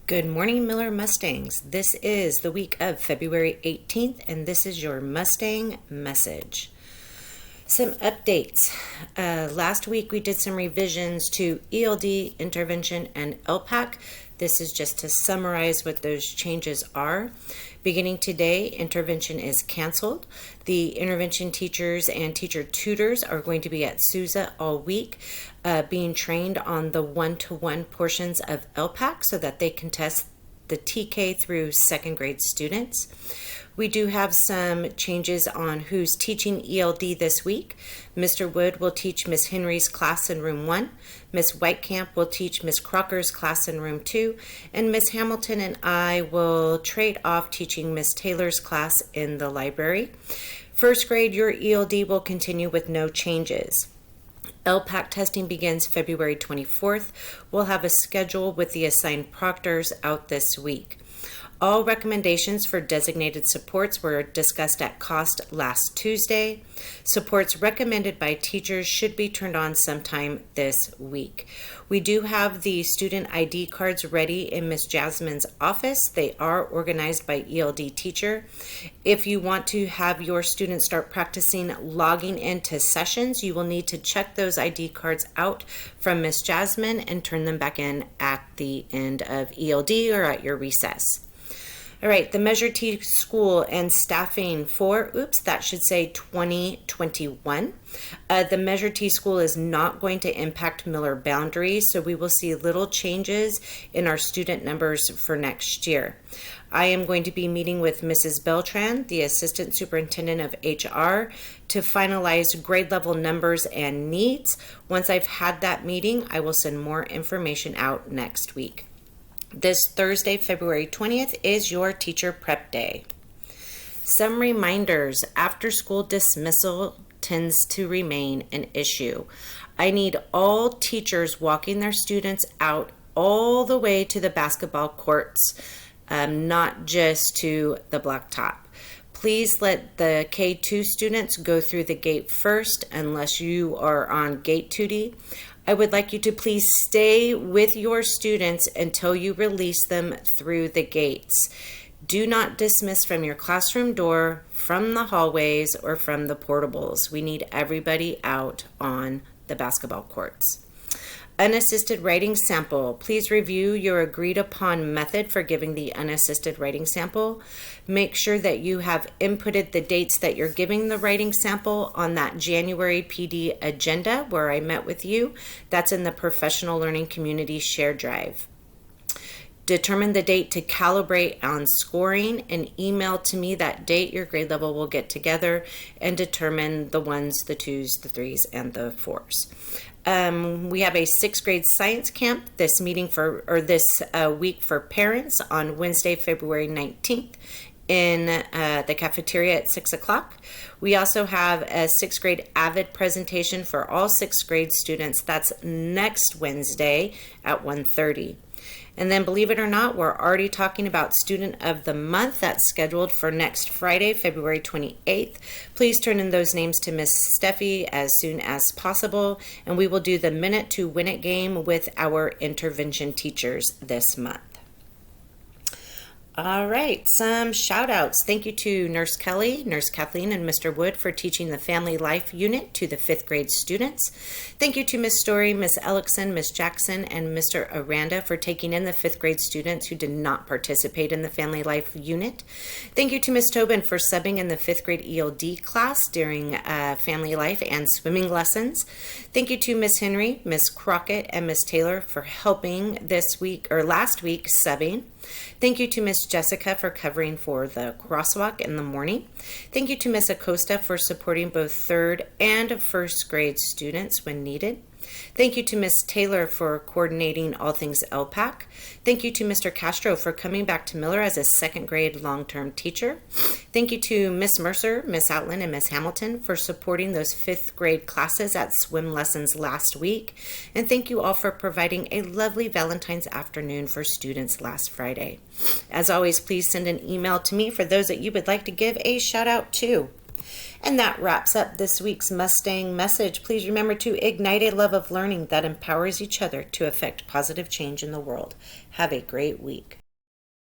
Good morning, Miller Mustangs. This is the week of February 18th, and this is your Mustang Message. Some updates. Last week we did some revisions to ELD, intervention, and LPAC. This is just to summarize what those changes are. Beginning today, intervention is canceled. The intervention teachers and teacher tutors are going to be at Sousa all week, being trained on the one-to-one portions of LPAC so that they can test the TK through second grade students. We do have some changes on who's teaching ELD this week. Mr. Wood will teach Miss Henry's class in room 1. Miss Whitecamp will teach Miss Crocker's class in room 2. And Miss Hamilton and I will trade off teaching Miss Taylor's class in the library. First grade, your ELD will continue with no changes. LPAC testing begins February 24th. We'll have a schedule with the assigned proctors out this week. All recommendations for designated supports were discussed at cost last Tuesday. Supports recommended by teachers should be turned on sometime this week. We do have the student ID cards ready in Miss Jasmine's office. They are organized by ELD teacher. If you want to have your students start practicing logging into sessions, you will need to check those ID cards out from Miss Jasmine and turn them back in at the end of ELD or at your recess. All right, the Measure T school and staffing for, that should say 2021. The Measure T school is not going to impact Miller boundaries, so we will see little changes in our student numbers for next year. I am going to be meeting with Mrs. Beltran, the Assistant Superintendent of HR, to finalize grade level numbers and needs. Once I've had that meeting, I will send more information out next week. This Thursday, February 20th, is your teacher prep day. Some reminders: after school dismissal tends to remain an issue. I need all teachers walking their students out all the way to the basketball courts, not just to the blacktop. Please let the K2 students go through the gate first unless you are on gate duty. I would like you to please stay with your students until you release them through the gates. Do not dismiss from your classroom door, from the hallways, or from the portables. We need everybody out on the basketball courts. Unassisted writing sample. Please review your agreed upon method for giving the unassisted writing sample. Make sure that you have inputted the dates that you're giving the writing sample on that January PD agenda where I met with you. That's in the Professional Learning Community Share Drive. Determine the date to calibrate on scoring and email to me that date. Your grade level will get together and determine the 1s, the 2s, the 3s, and the 4s. We have a 6th grade science camp this week for parents on Wednesday, February 19th in the cafeteria at 6 o'clock. We also have a 6th grade AVID presentation for all 6th grade students. That's next Wednesday at 1:30. And then, believe it or not, we're already talking about Student of the Month. That's scheduled for next Friday, February 28th. Please turn in those names to Miss Steffi as soon as possible, and we will do the Minute to Win It game with our intervention teachers this month. All right, some shout outs. Thank you to Nurse Kelly, Nurse Kathleen, and Mr. Wood for teaching the Family Life Unit to the 5th grade students. Thank you to Miss Story, Miss Ellickson, Miss Jackson, and Mr. Aranda for taking in the 5th grade students who did not participate in the Family Life Unit. Thank you to Miss Tobin for subbing in the 5th grade ELD class during Family Life and swimming lessons. Thank you to Miss Henry, Miss Crockett, and Miss Taylor for helping last week subbing. Thank you to Miss Jessica for covering for the crosswalk in the morning. Thank you to Miss Acosta for supporting both 3rd and 1st grade students when needed. Thank you to Miss Taylor for coordinating all things LPAC. Thank you to Mr. Castro for coming back to Miller as a 2nd grade long-term teacher. Thank you to Miss Mercer, Miss Outland, and Miss Hamilton for supporting those 5th grade classes at swim lessons last week. And thank you all for providing a lovely Valentine's afternoon for students last Friday. As always, please send an email to me for those that you would like to give a shout out to. And that wraps up this week's Mustang Message. Please remember to ignite a love of learning that empowers each other to effect positive change in the world. Have a great week.